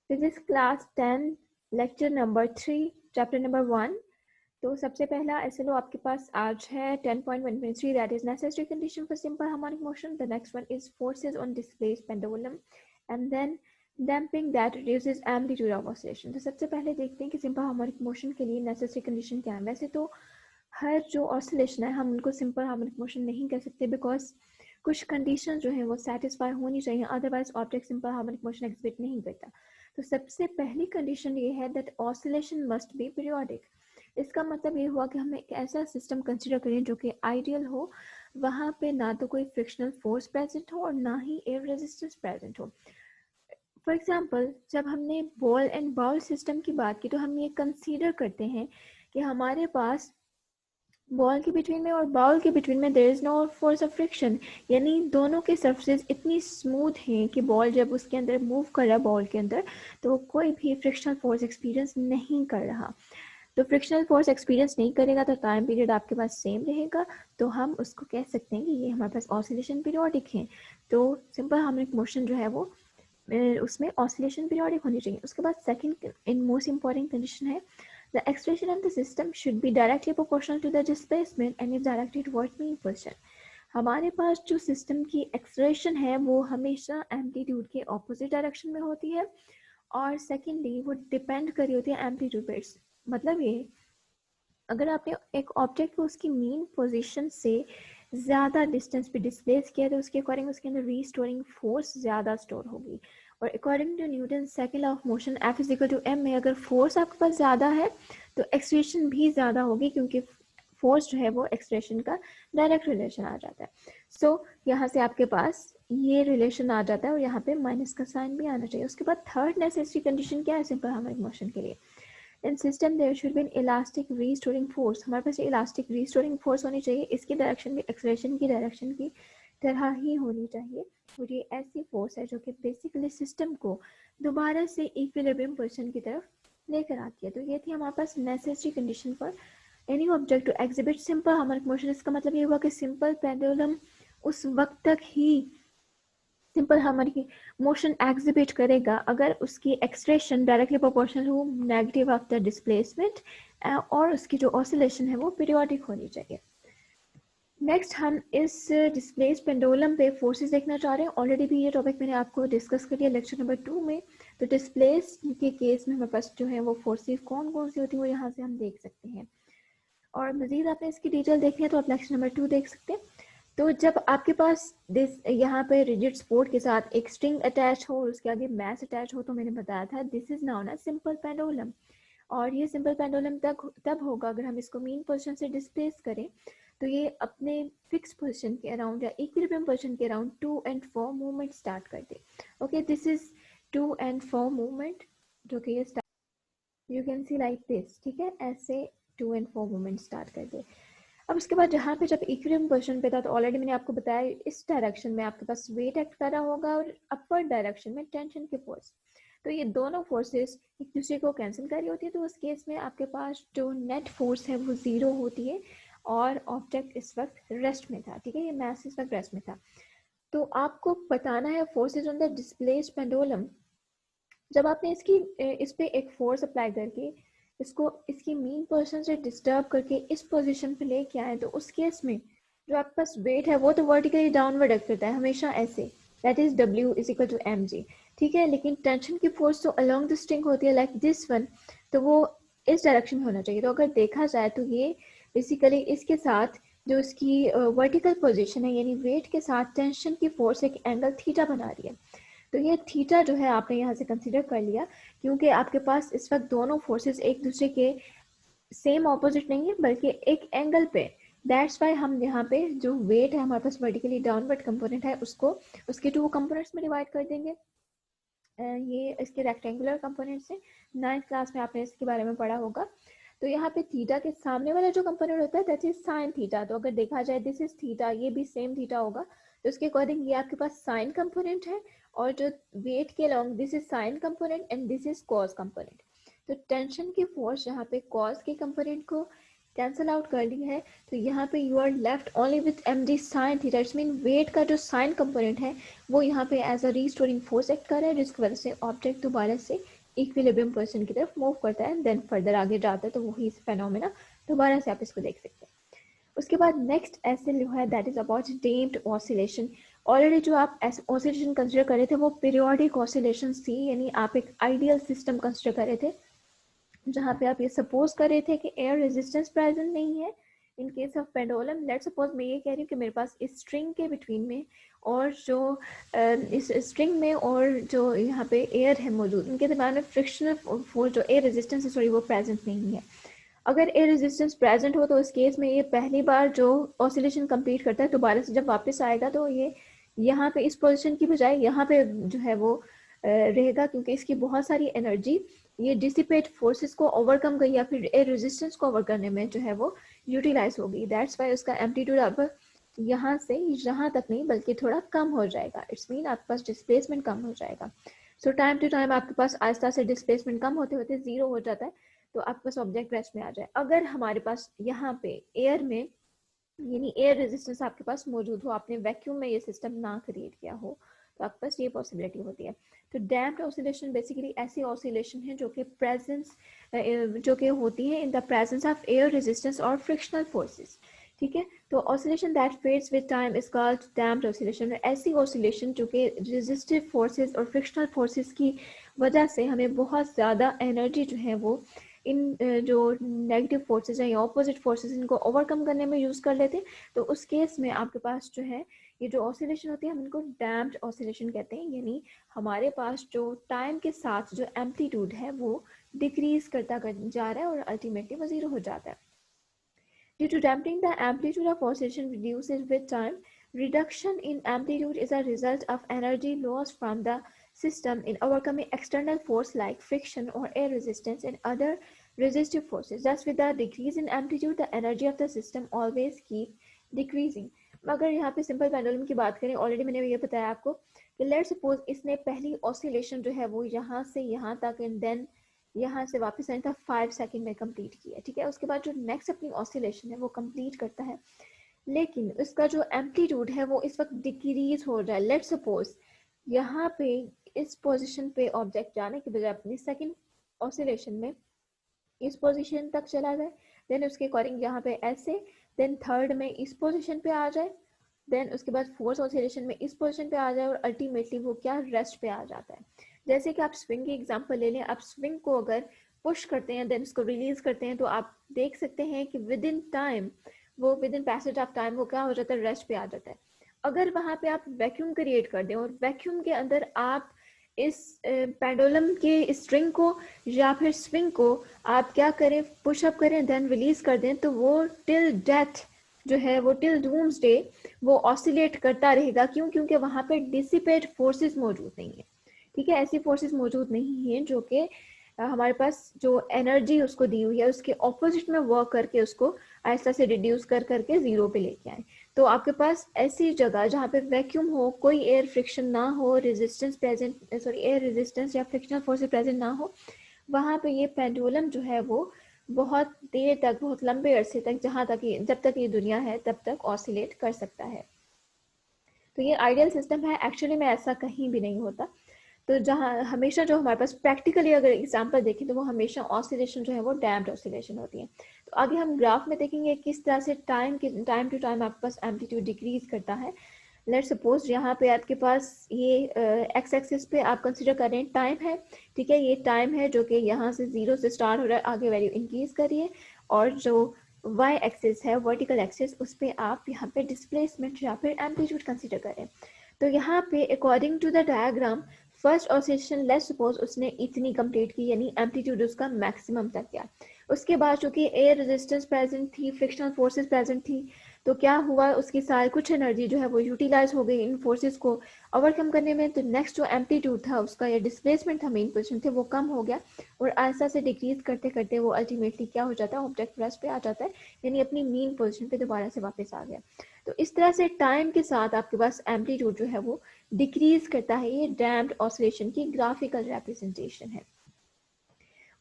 Physics class 10 lecture number 3 chapter number 1। तो सबसे पहला SLO आपके पास आज है 10.1.3 that is necessary condition for simple harmonic motion. The next one is forces on displaced pendulum and then damping that reduces amplitude of oscillation. तो सबसे पहले देखते हैं कि सिंपल हार्मोनिक मोशन के लिए नेसेसरी कंडीशन क्या है। वैसे तो हर जो ऑसिलेशन है हम उनको सिंपल हार्मोनिक मोशन नहीं कह सकते बिकॉज कुछ कंडीशन जो है वो सेटिस्फाई होनी चाहिए, otherwise object simple harmonic motion exhibit नहीं करता। तो सबसे पहली कंडीशन ये है that oscillation must be periodic. इसका मतलब ये हुआ कि हमें एक ऐसा सिस्टम कंसिडर करें जो कि आइडियल हो, वहाँ पे ना तो कोई फ्रिक्शनल फोर्स प्रेजेंट हो और ना ही एयर रेजिस्टेंस प्रेजेंट हो। फॉर एग्जाम्पल जब हमने बॉल एंड बाउल सिस्टम की बात की तो हम ये कंसीडर करते हैं कि हमारे पास बॉल के बिटवीन में और बाउल के बिटवीन में there is no force of friction, यानी दोनों के सरफेस इतनी स्मूथ हैं कि बॉल जब उसके अंदर मूव कर रहा है बॉल के अंदर तो कोई भी फ्रिक्शनल फोर्स एक्सपीरियंस नहीं कर रहा। तो फ्रिक्शनल फोर्स एक्सपीरियंस नहीं करेगा तो टाइम पीरियड आपके पास सेम रहेगा, तो हम उसको कह सकते हैं कि ये हमारे पास ऑसिलेशन पीरियोडिक है। तो सिंपल हार्मोनिक मोशन जो है वो उसमें ऑसिलेशन पीरियोडिक होनी चाहिए। उसके बाद second in most important condition है the acceleration of the system should be directly proportional to the displacement and is directed towards mean position। हमारे पास जो सिस्टम की एक्सलेरेशन है वो हमेशा एम्पलीट्यूड के ऑपोजिट डायरेक्शन में होती है और सेकेंडली वो डिपेंड कर रही होती है एम्पलीट्यूड पे। मतलब ये अगर आपने एक ऑब्जेक्ट को उसकी मीन पोजीशन से ज़्यादा डिस्टेंस पे डिस्प्लेस किया तो उसके अकॉर्डिंग उसके अंदर रीस्टोरिंग फोर्स ज़्यादा स्टोर होगी। और according to Newton second law of motion F is equal to m में अगर फोर्स आपके पास ज़्यादा है तो एक्सलेरेशन भी ज़्यादा होगी, क्योंकि फोर्स जो है वो एक्सलेरेशन का डायरेक्ट रिलेशन आ जाता है। सो यहाँ से आपके पास ये रिलेशन आ जाता है और यहाँ पे माइनस का साइन भी आना चाहिए। उसके बाद थर्ड नेसेसरी कंडीशन क्या है सिंपल हार्मोनिक मोशन के लिए, in system there should be an elastic restoring force. हमारे पास इलास्टिक रीस्टोरिंग फोर्स होनी चाहिए, इसकी डायरेक्शन भी एक्सलेरेशन की डायरेक्शन की तरह ही होनी चाहिए। और ये ऐसी फोर्स है जो कि बेसिकली सिस्टम को दोबारा से इक्विलिब्रियम पोजीशन की तरफ लेकर आती है। तो ये थी हमारे पास necessary condition for any object to exhibit simple harmonic motion. इसका मतलब ये हुआ कि सिंपल पेंडुलम उस वक्त तक ही सिंपल हार्मोनिक मोशन एग्जिबिट करेगा अगर उसकी एक्सलेरेशन डायरेक्टली प्रोपोर्शनल हो नेगेटिव ऑफ द डिस्प्लेसमेंट और उसकी जो ऑसिलेशन है वो पीरियोडिक होनी चाहिए। नेक्स्ट हम इस डिस्प्लेस पेंडुलम पे फोर्सेस देखना चाह रहे हैं। ऑलरेडी भी ये टॉपिक मैंने आपको डिस्कस कर लिया लेक्चर नंबर 2 में। तो डिस्प्लेस के केस में हमारे पास जो है वो फोर्सेस कौन कौन सी होती है वो यहाँ से हम देख सकते हैं। और मजीद आपने इसकी डिटेल देखनी है तो आप लेक्चर नंबर 2 देख सकते हैं। तो जब आपके पास यहाँ पे रिजिड सपोर्ट के साथ एक स्ट्रिंग अटैच हो और उसके आगे मैस अटैच हो तो मैंने बताया था this is known as simple pendulum. और ये सिंपल पेंडुलम तब होगा अगर हम इसको मीन पोजीशन से डिस्प्लेस करें तो ये अपने फिक्स पोजीशन के अराउंड या इक्विलिब्रियम पोजीशन के around to and fro movement start कर दे। Okay, this is to and fro movement जो कि ये you can see like this, ठीक है, ऐसे to and fro movement start कर दे। अब उसके बाद जहाँ पे जब इक्विलिब्रियम पोजीशन पे था तो ऑलरेडी मैंने आपको बताया इस डायरेक्शन में आपके पास वेट एक्ट कर रहा होगा और अपवर्ड डायरेक्शन में टेंशन की फोर्स। तो ये दोनों फोर्सेस एक दूसरे को कैंसिल कर रही होती है, तो उस केस में आपके पास जो नेट फोर्स है वो जीरो होती है और ऑब्जेक्ट इस वक्त रेस्ट में था, ठीक है, ये मैस इस वक्त रेस्ट में था। तो आपको बताना है forces on the displaced pendulum. जब आपने इस पे एक फोर्स अप्लाई करके इसको इसकी मीन पोजीशन से डिस्टर्ब करके इस पोजीशन पे लेके आए तो उस केस में जो आपके पास वेट है वो तो वर्टिकली डाउनवर्ड एक्ट करता है हमेशा ऐसे, that is W is equal to mg, ठीक है। लेकिन टेंशन की फोर्स तो अलोंग द स्ट्रिंग होती है लाइक दिस वन, तो वो इस डायरेक्शन में होना चाहिए। तो अगर देखा जाए तो ये बेसिकली इसके साथ जो इसकी वर्टिकल पोजिशन है यानी वेट के साथ टेंशन की फोर्स एक एंगल थीटा बना रही है। तो ये थीटा जो है आपने यहाँ से कंसिडर कर लिया क्योंकि आपके पास इस वक्त दोनों फोर्सेस एक दूसरे के सेम ऑपोजिट नहीं है बल्कि एक एंगल पे। दैट्स वाई हम यहाँ पे जो वेट है हमारे पास वर्टिकली डाउनवर्ड कंपोनेंट है उसको उसके टू कंपोनेंट्स में डिवाइड कर देंगे। ये इसके रेक्टेंगुलर कंपोनेंट से 9th क्लास में आपने इसके बारे में पढ़ा होगा। तो यहाँ पे थीटा के सामने वाला जो कंपोनेंट होता है दैट इज साइन थीटा। तो अगर देखा जाए दिस इज थीटा, ये भी सेम थीटा होगा, तो उसके अकॉर्डिंग ये आपके पास साइन कंपोनेंट है और जो वेट के along this is sine component and this is cos component. तो टेंशन की फोर्स यहाँ पे कॉस के कंपोनेंट को कैंसिल आउट कर ली है, तो यहाँ पे you are left only with mg sine theta. It's mean weight का जो साइन कंपोनेंट है वो यहाँ पे as a restoring force act कर रहा है, जिसकी वजह से ऑब्जेक्ट दोबारा से इक्विलिब्रियम पोजीशन की तरफ मूव करता है, देन फर्दर आगे जाता है, तो वही फेनोमेना दोबारा से आप इसको देख सकते हैं। उसके बाद नेक्स्ट ऐसे जो है that is about damped oscillation. Already जो आप ऑसिलेशन कंसिडर कर रहे थे वो पीरियोडिक ऑसिलेशन थी, यानी आप एक आइडियल सिस्टम कंसिडर कर रहे थे जहाँ पे आप ये सपोज कर रहे थे कि एयर रेजिस्टेंस प्रेजेंट नहीं है। In case of pendulum let's suppose मैं ये कह रही हूँ कि मेरे पास इस स्ट्रिंग के बिटवीन में और जो इस स्ट्रिंग में और जो यहाँ पे एयर है मौजूद, उनके दरम्यान में फ्रिक्शनल फोर्स जो एयर रेजिस्टेंस है सॉरी वो प्रेजेंट नहीं है। अगर एयर रेजिस्टेंस प्रेजेंट हो तो इस केस में ये पहली बार जो ऑसिलेशन कंप्लीट करता है दोबारा से जब वापस आएगा तो ये यहाँ पे इस पोजीशन की बजाय यहाँ पे जो है वो रहेगा, क्योंकि इसकी बहुत सारी एनर्जी ये डिसिपेट फोर्सेस को ओवरकम कर या फिर एयर रेजिस्टेंस को ओवर करने में जो है वो यूटिलाइज होगी। दैट्स वाई उसका एम्पलीट्यूड अब यहाँ से यहाँ तक नहीं बल्कि थोड़ा कम हो जाएगा। इट्स मीन आपके पास डिस्प्लेसमेंट कम हो जाएगा। सो टाइम टू टाइम आपके पास आहिस्ता से डिस्प्लेसमेंट कम होते होते जीरो हो जाता है, तो आपके पास ऑब्जेक्ट रेस्ट में आ जाए। अगर हमारे पास यहाँ पे एयर में यानी एयर रेजिस्टेंस आपके पास मौजूद हो, आपने वैक्यूम में ये सिस्टम ना क्रिएट किया हो, तो आपके पास ये पॉसिबिलिटी होती है। तो डैम्प्ड ऑसिलेशन बेसिकली ऐसी ऑसिलेशन है जो कि प्रेजेंस जो कि होती है in the presence of air resistance और फ्रिक्शनल फोर्सेस। ठीक है, तो oscillation that fades with time is called damped oscillation. ऐसी ऑसिलेशन जो कि रेजिस्टिव फोर्सेस और फ्रिक्शनल फोर्सेस की वजह से हमें बहुत ज़्यादा एनर्जी जो है वो इन जो नेगेटिव फोर्सेस हैं या ऑपोजिट फोर्सेस इनको ओवरकम करने में यूज़ कर लेते हैं। तो उस केस में आपके पास जो है ये जो ऑसिलेशन होती है हम इनको डैम्प्ड ऑसिलेशन कहते हैं, यानी हमारे पास जो टाइम के साथ जो एम्पलीट्यूड है वो डिक्रीज करता जा रहा है और अल्टीमेटली वो जीरो हो जाता है। Due to damping, the amplitude of oscillation reduces with time. Reduction in amplitude is a result of energy loss from the system in overcoming external force like friction or air resistance and other resistive forces. Thus, with the decrease in amplitude, the energy of the system always keep decreasing. अगर यहाँ पे simple pendulum की बात करें, already मैंने ये बताया आपको कि लेट्स सपोज इसने पहली ऑसिलेशन जो है वो यहाँ से यहाँ तक एंड देन यहाँ से वापस आने तक 5 सेकंड में कंप्लीट किया। ठीक है, उसके बाद जो नेक्स्ट अपनी ऑसिलेशन है वो कंप्लीट करता है, लेकिन उसका जो एम्पलीट्यूड है वो इस वक्त डिक्रीज हो रहा है। लेट्स सपोज यहाँ पे इस पोजीशन पे ऑब्जेक्ट जाने के बजाय अपनी सेकंड ऑसिलेशन में इस पोजीशन तक चला जाए, देन उसके अकॉर्डिंग यहाँ पे ऐसे, देन थर्ड में इस पोजीशन पे आ जाए, देन उसके बाद फोर्थ ऑसिलेशन में इस पोजीशन पे आ जाए और अल्टीमेटली वो क्या रेस्ट पे आ जाता है। जैसे कि आप स्विंग की एग्जांपल ले लें, आप स्विंग को अगर पुश करते हैं देन उसको रिलीज करते हैं तो आप देख सकते हैं कि विद इन टाइम वो with in passage of time वो क्या हो जाता है, रेस्ट पे आ जाता है। अगर वहां पे आप वैक्यूम क्रिएट कर दें और वैक्यूम के अंदर आप इस पेंडुलम के स्ट्रिंग को या फिर स्विंग को आप क्या करें, पुशअप करें देन रिलीज कर दें, तो वो टिल डेथ जो है वो टिल डूम्स डे वो ऑसिलेट करता रहेगा। क्यों? क्योंकि वहां पे डिसिपेट फोर्सेस मौजूद नहीं है। ठीक है, ऐसी फोर्सेस मौजूद नहीं है जो कि हमारे पास जो एनर्जी उसको दी हुई है उसके ऑपोजिट में वर्क करके उसको आहिस्ता से रिड्यूस कर करके जीरो पे लेके आए। तो आपके पास ऐसी जगह जहाँ पे वैक्यूम हो, कोई एयर फ्रिक्शन ना हो, resistance present sorry air resistance या फ्रिक्शनल फोर्सेस प्रेजेंट ना हो, वहाँ पे ये पेंडुलम जो है वो बहुत देर तक, बहुत लंबे अरसे तक, जहाँ तक जब तक ये दुनिया है तब तक ऑसिलेट कर सकता है। तो ये आइडियल सिस्टम है, एक्चुअली में ऐसा कहीं भी नहीं होता। तो जहाँ हमेशा जो हमारे पास प्रैक्टिकली अगर एग्जांपल देखें तो वो हमेशा ऑसिलेशन जो है वो डैम्प्ड ऑसिलेशन होती है। तो आगे हम ग्राफ में देखेंगे किस तरह से टाइम टू टाइम आपके पास एम्पलीट्यूड डिक्रीज करता है। लेट्स सपोज यहाँ पे आपके पास ये एक्स एक्सिस पे आप कंसिडर कर रहे हैं टाइम है। ठीक है, ये टाइम है जो कि यहाँ से जीरो से स्टार्ट हो रहा है, आगे वैल्यू इंक्रीज करिए, और जो वाई एक्सिस है वर्टिकल एक्सिस उस पर आप यहाँ पे डिस्प्लेसमेंट या फिर एम्पलीट्यूड कंसिडर करें। तो यहाँ पे according to the diagram first oscillation let's suppose उसने इतनी कंप्लीट की, यानी एम्पलीट्यूड उसका मैक्सिमम तक गया। उसके बाद चूंकि एयर रेजिस्टेंस प्रेजेंट थी, फ्रिक्शनल फोर्सेस प्रेजेंट थी, तो क्या हुआ, उसकी सारी कुछ एनर्जी जो है वो यूटिलाइज हो गई इन फोर्सेस को ओवरकम करने में। तो नेक्स्ट जो एम्पलीट्यूड था उसका या डिस्प्लेसमेंट था मेन पोजीशन थे वो कम हो गया और आहिस्ता से डिक्रीज करते करते वो अल्टीमेटली क्या हो जाता है, ऑब्जेक्ट रेस्ट पे आ जाता है, यानी अपनी मेन पोजीशन पे दोबारा से वापस आ गया। तो इस तरह से टाइम के साथ आपके पास एम्पलीट्यूड जो है वो डिक्रीज करता है। ये डैम्प्ड ऑसिलेशन की ग्राफिकल रिप्रेजेंटेशन है।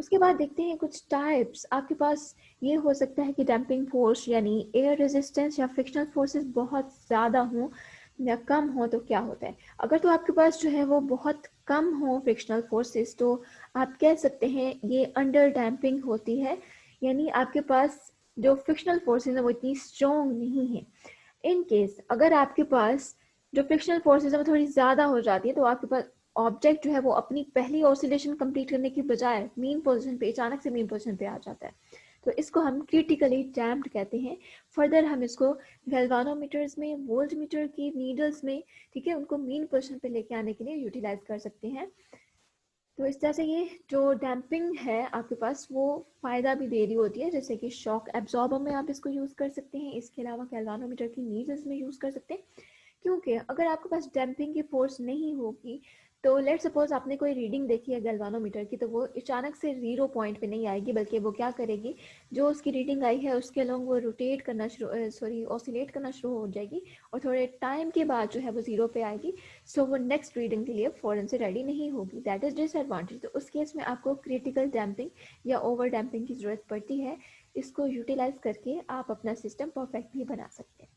उसके बाद देखते हैं कुछ टाइप्स। आपके पास ये हो सकता है कि डैम्पिंग फोर्स यानी एयर रेजिस्टेंस या फ्रिक्शनल फोर्सेस बहुत ज़्यादा हों या कम हो तो क्या होता है। अगर तो आपके पास जो है वो बहुत कम हो फ्रिक्शनल फोर्सेस तो आप कह सकते हैं ये अंडर डैम्पिंग होती है, यानी आपके पास जो फ्रिक्शनल फोर्सेस है वो इतनी स्ट्रॉन्ग नहीं है। इन केस अगर आपके पास जो फ्रिक्शनल फोर्सेस है वो थोड़ी ज़्यादा हो जाती है तो आपके पास ऑब्जेक्ट जो है वो अपनी पहली ऑसिलेशन कंप्लीट करने की बजाय मीन पोजीशन पे अचानक से मीन पोजीशन पे आ जाता है, तो इसको हम क्रिटिकली डैम्प्ड कहते हैं। फर्दर हम इसको गैल्वानोमीटर्स में, वोल्ट मीटर की नीडल्स में, ठीक है, उनको मीन पोजीशन पे लेके आने के लिए यूटिलाइज कर सकते हैं। तो इस तरह से ये जो डैम्पिंग है आपके पास वो फ़ायदा भी दे रही होती है, जैसे कि शॉक एब्जॉर्बर में आप इसको यूज़ कर सकते हैं, इसके अलावा गैल्वानोमीटर की नीडल्स में यूज़ कर सकते हैं। क्योंकि अगर आपके पास डैम्पिंग की फोर्स नहीं होगी तो लेट सपोज आपने कोई रीडिंग देखी है गैल्वानोमीटर की, तो वो अचानक से 0 पॉइंट पे नहीं आएगी, बल्कि वो क्या करेगी, जो उसकी रीडिंग आई है उसके अलोंग वो रोटेट करना शुरू ऑसिलेट करना शुरू हो जाएगी और थोड़े टाइम के बाद जो है वो 0 पे आएगी। सो वो नेक्स्ट रीडिंग के लिए फ़ौरन से रेडी नहीं होगी। That is disadvantage. तो उस केस में आपको क्रिटिकल डैम्पिंग या ओवर डैम्पिंग की ज़रूरत पड़ती है। इसको यूटिलाइज करके आप अपना सिस्टम परफेक्टली बना सकते हैं।